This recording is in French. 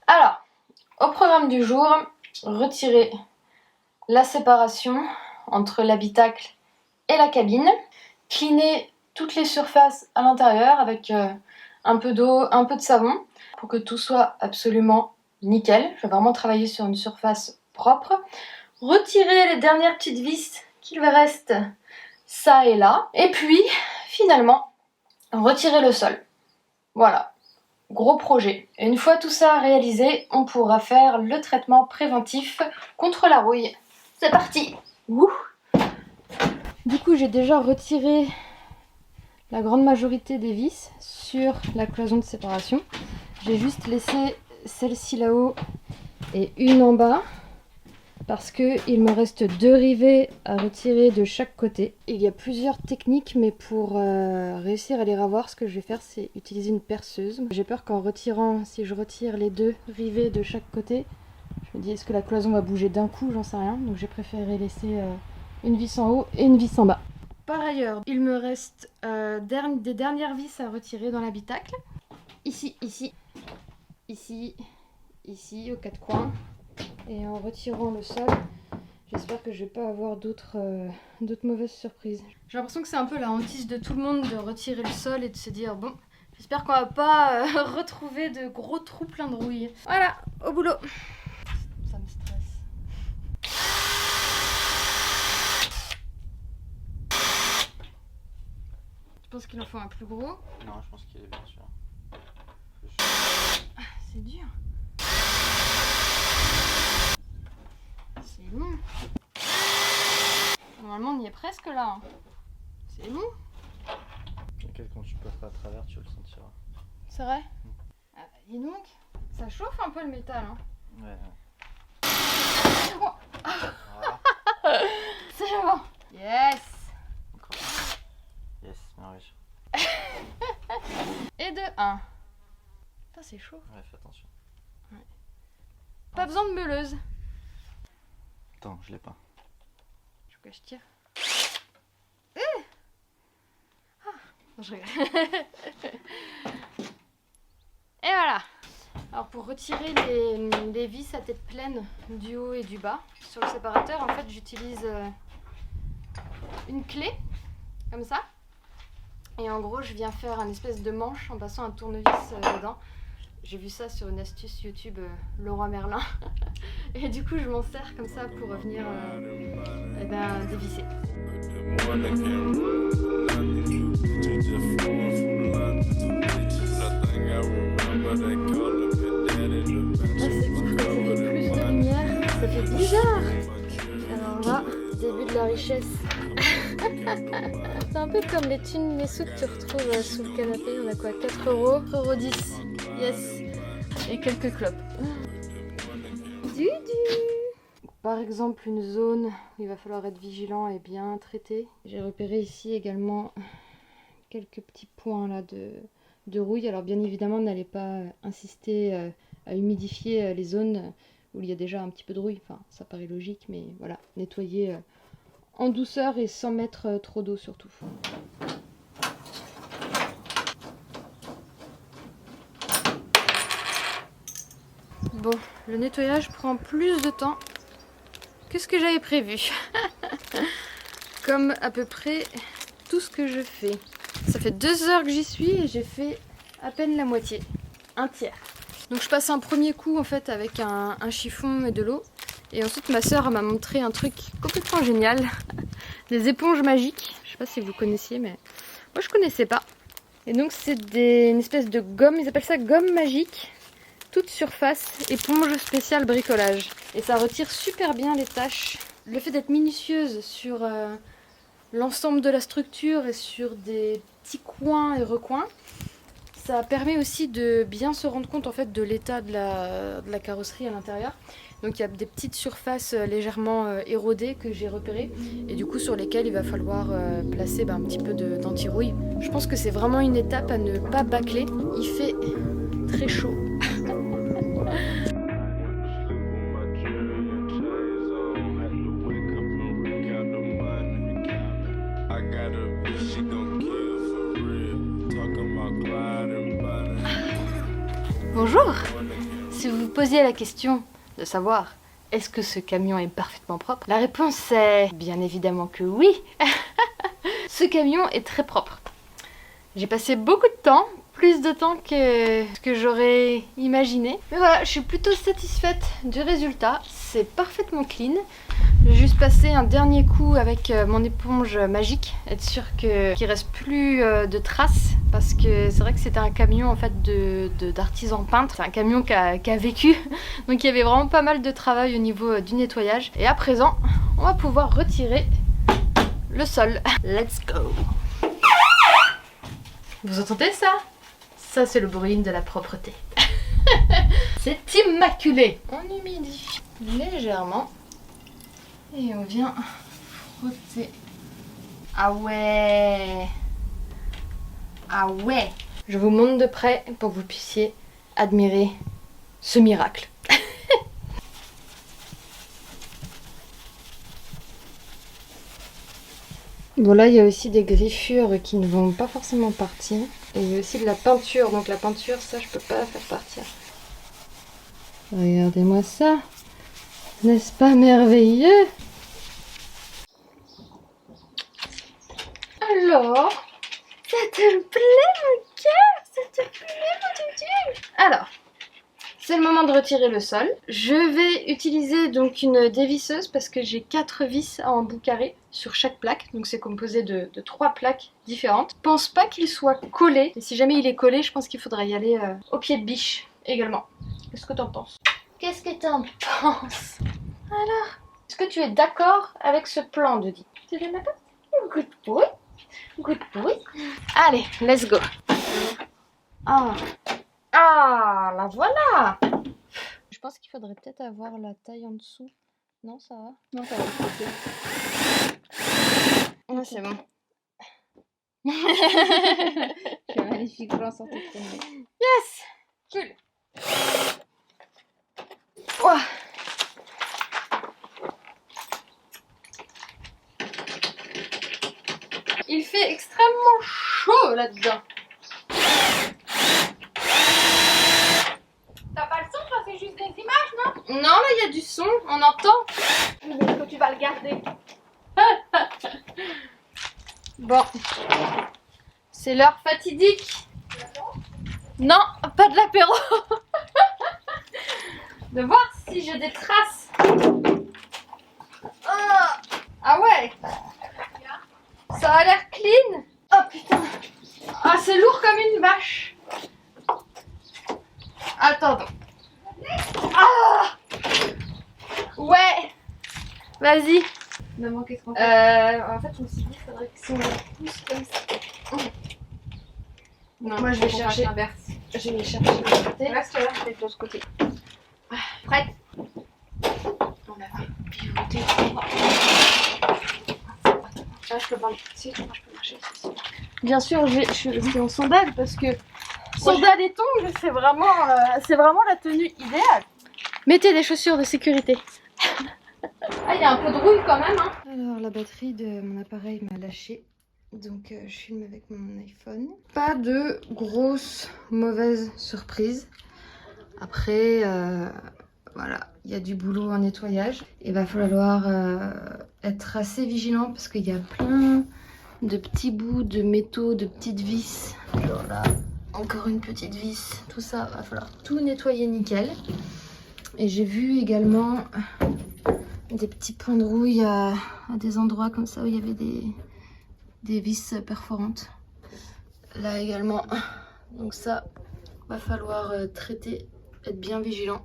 Alors, au programme du jour, retirer la séparation entre l'habitacle et la cabine, cleaner toutes les surfaces à l'intérieur avec un peu d'eau, un peu de savon pour que tout soit absolument nickel. Je vais vraiment travailler sur une surface propre. Retirer les dernières petites vis qu'il me reste ça et là. Et puis, finalement, retirer le sol. Voilà. Gros projet. Et une fois tout ça réalisé, on pourra faire le traitement préventif contre la rouille. C'est parti. Ouh. Du coup, j'ai déjà retiré la grande majorité des vis sur la cloison de séparation. J'ai juste laissé celle-ci là-haut et une en bas parce qu'il me reste 2 rivets à retirer de chaque côté. Il y a plusieurs techniques, mais pour réussir à les ravoir, ce que je vais faire, c'est utiliser une perceuse. J'ai peur qu'en retirant, si je retire les 2 rivets de chaque côté, je me dis est-ce que la cloison va bouger d'un coup, j'en sais rien. Donc j'ai préféré laisser une vis en haut et une vis en bas. Par ailleurs, il me reste des dernières vis à retirer dans l'habitacle. Ici, ici, ici, ici, aux 4 coins. Et en retirant le sol, j'espère que je vais pas avoir d'autres mauvaises surprises. J'ai l'impression que c'est un peu la hantise de tout le monde de retirer le sol et de se dire bon, j'espère qu'on va pas retrouver de gros trous pleins de rouille. Voilà, au boulot. Ça me stresse. Je pense qu'il en faut un plus gros. Non, je pense qu'il est bien sûr. Ah, c'est dur. C'est long. Normalement, on y est presque là. C'est long. T'inquiète, quand tu passeras à travers, tu le sentiras. C'est vrai. Ah, dis donc, ça chauffe un peu le métal. Hein. Ouais. Oh. Voilà. C'est bon. Yes. Encore. Yes, merveilleux. Et de 1. Putain, c'est chaud. Ouais, fais attention. Ouais. Pas besoin de meuleuse. Attends, je l'ai pas. Je que je tire. Non, je rigole. Et voilà. Alors pour retirer les vis à tête pleine du haut et du bas sur le séparateur, en fait j'utilise une clé comme ça. Et en gros je viens faire un espèce de manche en passant un tournevis dedans. J'ai vu ça sur une astuce YouTube Leroy Merlin. Et du coup je m'en sers comme ça pour venir dévisser. Ça fait bizarre. Alors là, début de la richesse. C'est un peu comme les thunes, les sous que tu retrouves sous le canapé. On a quoi, 4 euros, 4,10 €. Yes. Et quelques clopes. Par exemple, une zone où il va falloir être vigilant et bien traité. J'ai repéré ici également quelques petits points là de rouille. Alors bien évidemment, n'allez pas insister à humidifier les zones où il y a déjà un petit peu de rouille. Enfin, ça paraît logique, mais voilà, nettoyer en douceur et sans mettre trop d'eau surtout. Bon, le nettoyage prend plus de temps que ce que j'avais prévu. Comme à peu près tout ce que je fais. Ça fait 2 heures que j'y suis et j'ai fait à peine la moitié, un tiers. Donc je passe un premier coup en fait avec un chiffon et de l'eau. Et ensuite ma soeur m'a montré un truc complètement génial. Des éponges magiques. Je sais pas si vous connaissiez, mais moi je connaissais pas. Et donc c'est une espèce de gomme, ils appellent ça gomme magique. Toute surface, éponge spéciale bricolage. Et ça retire super bien les taches. Le fait d'être minutieuse sur l'ensemble de la structure et sur des petits coins et recoins, ça permet aussi de bien se rendre compte en fait de l'état de la carrosserie à l'intérieur. Donc il y a des petites surfaces légèrement érodées que j'ai repérées et du coup sur lesquelles il va falloir placer un petit peu d'anti-rouille. Je pense que c'est vraiment une étape à ne pas bâcler. Il fait très chaud. Bonjour! Si vous vous posiez la question de savoir est-ce que ce camion est parfaitement propre, la réponse est bien évidemment que oui! Ce camion est très propre. J'ai passé beaucoup de temps, plus de temps que ce que j'aurais imaginé. Mais voilà, je suis plutôt satisfaite du résultat. C'est parfaitement clean. J'ai juste passé un dernier coup avec mon éponge magique, être sûr qu'il reste plus de traces, parce que c'est vrai que c'était un camion en fait d'artisan peintre. C'est un camion qui a vécu, donc il y avait vraiment pas mal de travail au niveau du nettoyage. Et à présent, on va pouvoir retirer le sol. Let's go! Vous entendez ça? Ça c'est le bruit de la propreté. C'est immaculé. On humidifie légèrement et on vient frotter. Ah ouais! Ah ouais! Je vous montre de près pour que vous puissiez admirer ce miracle. Bon là il y a aussi des griffures qui ne vont pas forcément partir. Et il y a aussi de la peinture, donc la peinture ça je peux pas la faire partir. Regardez-moi ça, n'est-ce pas merveilleux? Alors, ça te plaît mon cœur? Ça te plaît mon tutu? Alors, c'est le moment de retirer le sol. Je vais utiliser donc une dévisseuse parce que j'ai 4 vis à embout carré sur chaque plaque. Donc c'est composé de 3 plaques différentes. Je pense pas qu'il soit collé. Et si jamais il est collé, je pense qu'il faudra y aller au pied de biche également. Qu'est-ce que t'en penses? Qu'est-ce que t'en penses? Alors, est-ce que tu es d'accord avec ce plan, Dodi? Tu es d'accord? Good boy. Good boy. Allez, let's go. Ah. Ah, la voilà! Je pense qu'il faudrait peut-être avoir la taille en dessous. Non, ça va? Non, ça va. Ouais, c'est bon. Tu es magnifique, je vais en sortir premier. Yes! Cool! Ouah. Il fait extrêmement chaud là-dedans. T'as pas le son, toi, c'est juste des images, non? Non, là il y a du son, on entend. Mais est-ce que tu vas le garder? Bon, c'est l'heure fatidique. Non, pas de l'apéro. De voir si j'ai des traces. Ah ouais, ça a l'air clean. Oh putain. Ah, c'est lourd comme une vache. Attends. Ah ouais. Vas-y. Maman, qu'est-ce qu'on fait? En fait, je me suis dit, il faudrait que si on le pousse comme ça. Non, moi, je vais on va chercher. l'inverse. Je vais chercher de l'autre côté. Reste là, je vais de l'autre côté. Prête? On a fait pivoter. Ah, je peux pas. Si, moi, je peux marcher. Bien sûr, je suis en sandales parce que sandales et tongs, c'est vraiment la tenue idéale. Mettez des chaussures de sécurité. Ah, il y a un peu de rouille quand même, hein. Alors, la batterie de mon appareil m'a lâché. Donc, je filme avec mon iPhone. Pas de grosse mauvaise surprise. Après, voilà, il y a du boulot en nettoyage. Il va falloir être assez vigilant parce qu'il y a plein de petits bouts de métaux, de petites vis. Alors là, encore une petite vis. Tout ça, va falloir tout nettoyer nickel. Et j'ai vu également des petits points de rouille à des endroits comme ça où il y avait des vis perforantes. Là également. Donc ça, va falloir traiter, être bien vigilant.